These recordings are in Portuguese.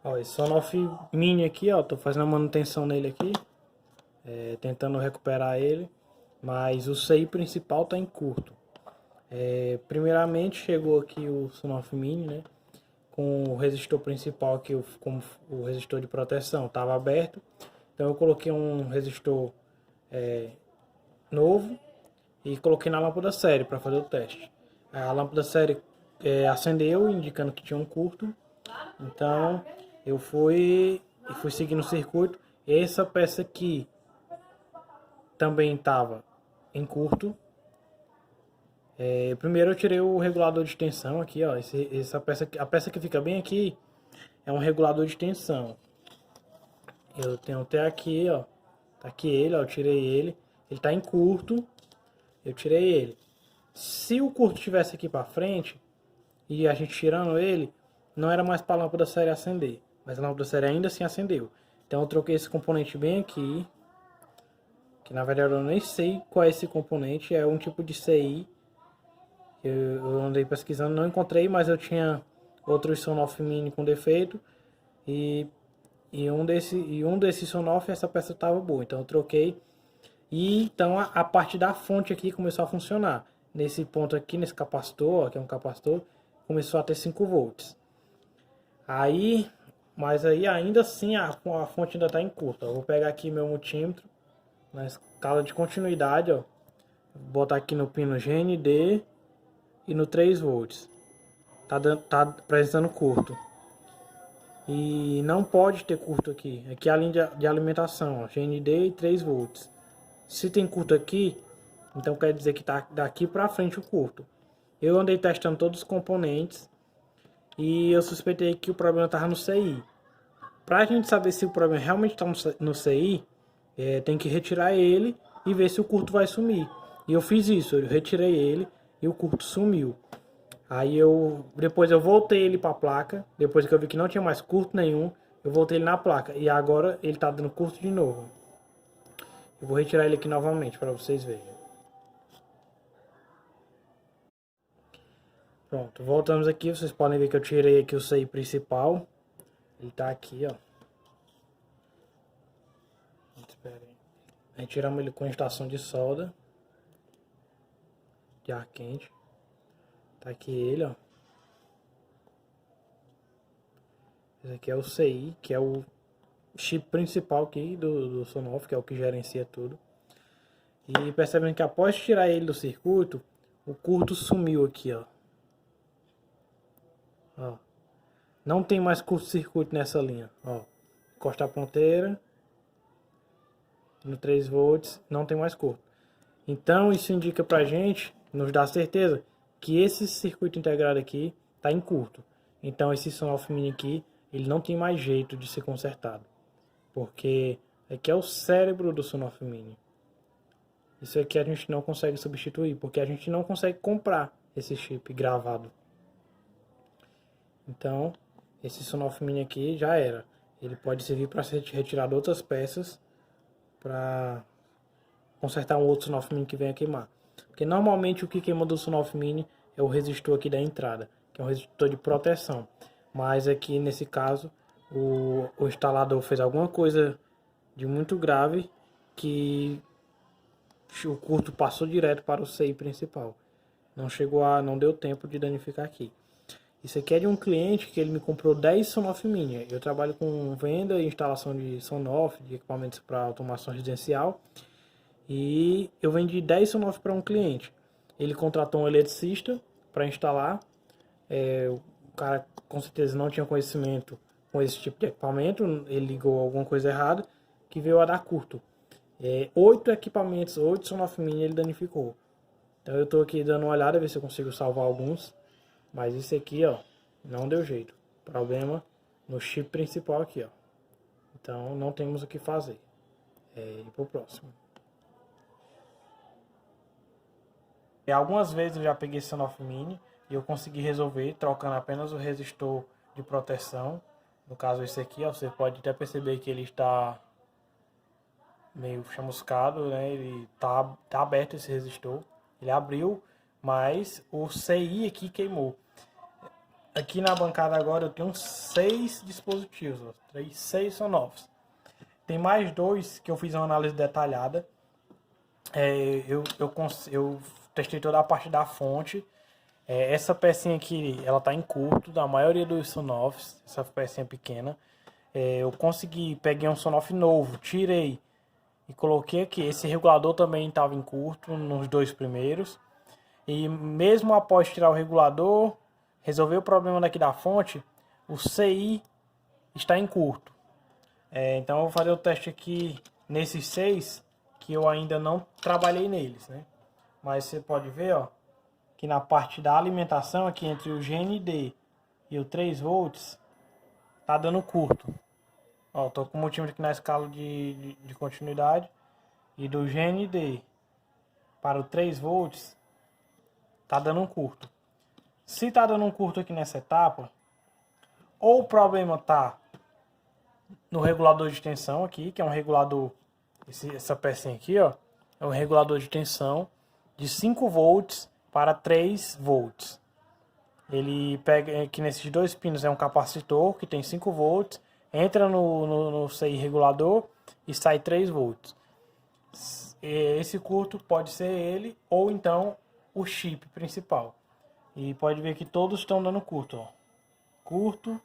Ó, esse Sonoff Mini aqui, ó, tô fazendo a manutenção nele aqui, tentando recuperar ele, mas o CI principal tá em curto. Primeiramente chegou aqui o Sonoff Mini, né, com o resistor principal aqui, como o resistor de proteção, estava aberto, então eu coloquei um resistor novo e coloquei na lâmpada série para fazer o teste. A lâmpada série acendeu, indicando que tinha um curto. Então eu fui seguindo o circuito. Essa peça aqui também estava em curto. Primeiro eu tirei o regulador de tensão aqui, ó. Essa peça, a peça que fica bem aqui é um regulador de tensão. Eu tenho até aqui, ó. Tá aqui ele, ó. Eu tirei ele. Ele tá em curto. Eu tirei ele. Se o curto tivesse aqui para frente e a gente tirando ele, não era mais para a lâmpada série acender, mas a lâmpada série ainda assim acendeu. Então eu troquei esse componente bem aqui, que na verdade eu nem sei qual é esse componente, é um tipo de CI que eu andei pesquisando, não encontrei, mas eu tinha outros Sonoff Mini com defeito e um desses Sonoff essa peça estava boa, então eu troquei. E então a parte da fonte aqui começou a funcionar. Nesse ponto aqui, nesse capacitor, que é um capacitor, começou a ter 5 volts. Aí, mas aí ainda assim a fonte ainda está em curta. Eu vou pegar aqui meu multímetro na escala de continuidade, ó. Vou botar aqui no pino GND e no 3 volts. Tá apresentando curto. E não pode ter curto aqui. Aqui é a linha de alimentação, ó, GND e 3 volts. Se tem curto aqui, então quer dizer que tá daqui para frente o curto. Eu andei testando todos os componentes e eu suspeitei que o problema estava no CI. Para a gente saber se o problema realmente está no CI, tem que retirar ele e ver se o curto vai sumir. E eu fiz isso, eu retirei ele e o curto sumiu. Aí depois eu voltei ele para a placa, depois que eu vi que não tinha mais curto nenhum, eu voltei ele na placa e agora ele está dando curto de novo. Eu vou retirar ele aqui novamente para vocês verem. Pronto, voltamos aqui, vocês podem ver que eu tirei aqui o CI principal. Ele tá aqui, ó. Espera aí. Aí tiramos ele com estação de solda. De ar quente. Tá aqui ele, ó. Esse aqui é o CI, que é o chip principal aqui do Sonoff, que é o que gerencia tudo. E percebendo que após tirar ele do circuito, o curto sumiu aqui, ó. Ó. Não tem mais curto-circuito nessa linha, ó. Encosta a ponteira. No 3 volts, não tem mais curto. Então isso indica pra gente, nos dá certeza, que esse circuito integrado aqui está em curto. Então esse Sonoff Mini aqui, ele não tem mais jeito de ser consertado. Porque aqui é o cérebro do Sonoff Mini. Isso aqui a gente não consegue substituir, porque a gente não consegue comprar esse chip gravado. Então, esse Sonoff Mini aqui já era. Ele pode servir para ser retirado outras peças para consertar um outro Sonoff Mini que venha queimar. Porque normalmente o que queima do Sonoff Mini é o resistor aqui da entrada, que é um resistor de proteção. Mas aqui nesse caso o instalador fez alguma coisa de muito grave que o curto passou direto para o CI principal. Não deu tempo de danificar aqui. Isso aqui é de um cliente que ele me comprou 10 Sonoff Mini. Eu trabalho com venda e instalação de Sonoff, de equipamentos para automação residencial. E eu vendi 10 Sonoff para um cliente. Ele contratou um eletricista para instalar. O cara com certeza não tinha conhecimento com esse tipo de equipamento. Ele ligou alguma coisa errada que veio a dar curto. 8 equipamentos, 8 Sonoff Mini ele danificou. Então eu estou aqui dando uma olhada, ver se eu consigo salvar alguns. Mas esse aqui, ó, não deu jeito. Problema no chip principal aqui, ó. Então não temos o que fazer. Ir pro próximo. Algumas vezes eu já peguei esse Sonoff Mini e eu consegui resolver trocando apenas o resistor de proteção. No caso esse aqui, ó, você pode até perceber que ele está meio chamuscado, né? Ele tá aberto esse resistor. Ele abriu, mas o CI aqui queimou. aqui na bancada agora eu tenho 6 dispositivos, ó, 6 sonoffs. Tem mais 2 que eu fiz uma análise detalhada. Eu testei toda a parte da fonte. Essa pecinha aqui, ela tá em curto, da maioria dos sonoffs, essa pecinha pequena. Eu peguei um sonoff novo, tirei e coloquei aqui. Esse regulador também estava em curto nos 2 primeiros. E mesmo após tirar o regulador, resolver o problema daqui da fonte, o CI está em curto. Então eu vou fazer o teste aqui nesses 6 que eu ainda não trabalhei neles, né? Mas você pode ver, ó, que na parte da alimentação aqui entre o GND e o 3 volts tá dando curto. Ó, tô com o multímetro aqui na escala de continuidade e do GND para o 3 volts tá dando um curto. Se tá dando um curto aqui nessa etapa, ou o problema tá no regulador de tensão aqui, que é um regulador, essa pecinha aqui, ó, é um regulador de tensão de 5 volts para 3 volts. Ele pega aqui nesses 2 pinos, é um capacitor que tem 5 volts, entra no CI regulador e sai 3 volts. Esse curto pode ser ele ou então o chip principal. E pode ver que todos estão dando curto, ó. Curto,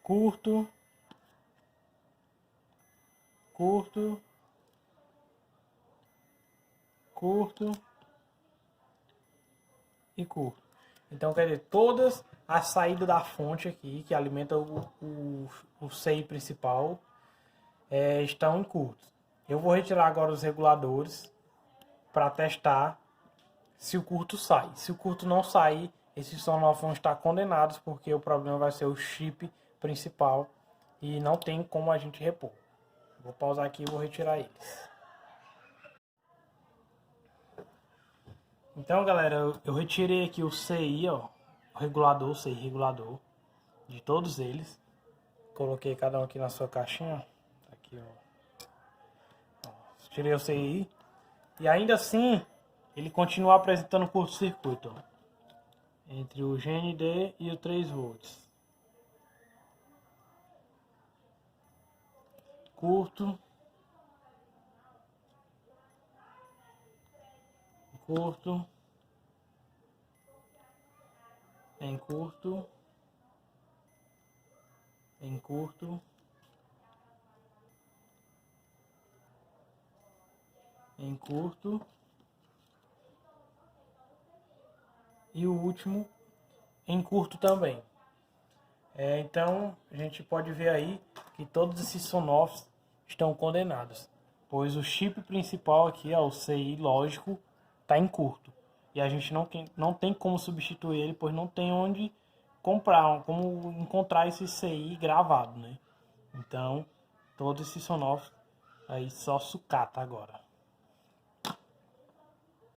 curto, curto, curto e curto. Então quer dizer, todas as saídas da fonte aqui, que alimenta o CI principal, estão em curto. Eu vou retirar agora os reguladores para testar se o curto sai. Se o curto não sair, esses sonoff vão estar condenados, porque o problema vai ser o chip principal e não tem como a gente repor. Vou pausar aqui e vou retirar eles. Então, galera, eu retirei aqui o CI, ó, o CI regulador de todos eles. Coloquei cada um aqui na sua caixinha. Aqui, ó. Tirei o CI e ainda assim ele continua apresentando curto-circuito entre o GND e o 3 volts. Curto, curto, em curto, em curto, em curto e o último em curto também. Então a gente pode ver aí que todos esses sonoffs estão condenados, pois o chip principal aqui, ó, o CI lógico, está em curto e a gente não tem como substituir ele, pois não tem onde comprar, como encontrar esse CI gravado, né? Então todos esses sonoffs aí só sucata agora.